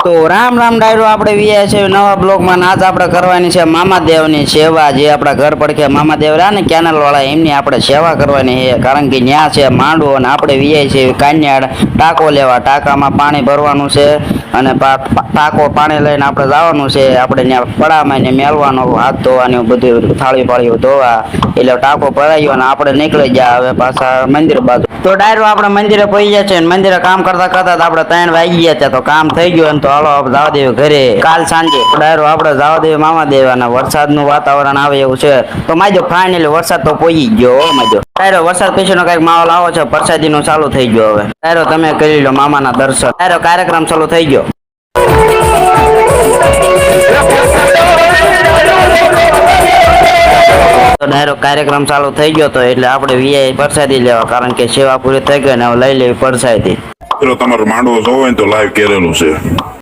તો રામ રામ ડાયરો આપણે વિયા છે નવા બ્લોગમાં આજ આપણે કરવાની છે મામાદેવની સેવા જે આપણા ઘર પડખે મામાદેવ રહ્યા ને કેનલ વાળા એમની આપણે સેવા કરવાની છે કારણ કે ન્યા છે માંડવો અને આપણે વિયા છે કાન્યાડ ટાંકો લેવા ટાંકામાં પાણી ભરવાનું છે અને ટાંકો પાણી લઈને આપણે જવાનું છે આપણે ત્યાં પડામાં ને મેલવાનો હાથ ધોવાની બધું થાળી પાળીઓ ધોવા એટલે ટાંકો ભરાયો અને આપણે નીકળી ગયા હવે પાછા મંદિર બાજુ તો ડાયરો આપણે મંદિરે પહોંચી ગયા છે મંદિરે કામ કરતા કરતા આપણે 3 વાગી ગયા છે તો કામ થઈ ગયું તો હાલો આપણે જવા દેવું ઘરે કાલ સાંજે ડાયરો આપણે જવા દેવું મામાદેવ અને વરસાદનું વાતાવરણ આવે એવું છે તો માજો ફાઇનલી વરસાદ તો પહોંચી ગયો માજો ડાયરો વરસાદ પછીનો કઈક માહોલ આવો છે પ્રસાદીનો ચાલુ થઈ ગયો હવે ડાયરો તમે કરી લો મામાના દર્શન ડાયરો કાર્યક્રમ ચાલુ થઈ ગયો ડાયરો કાર્યક્રમ ચાલુ થઈ ગયો તો એટલે આપણે વીઆઈ પ્રસાદી લેવા કારણ કે સેવા પૂરી થઈ ગઈ ને હવે લઈ લેવી પ્રસાદી. તમારો માંડવો જોવો ને તો લાઈવ કરેલું છે.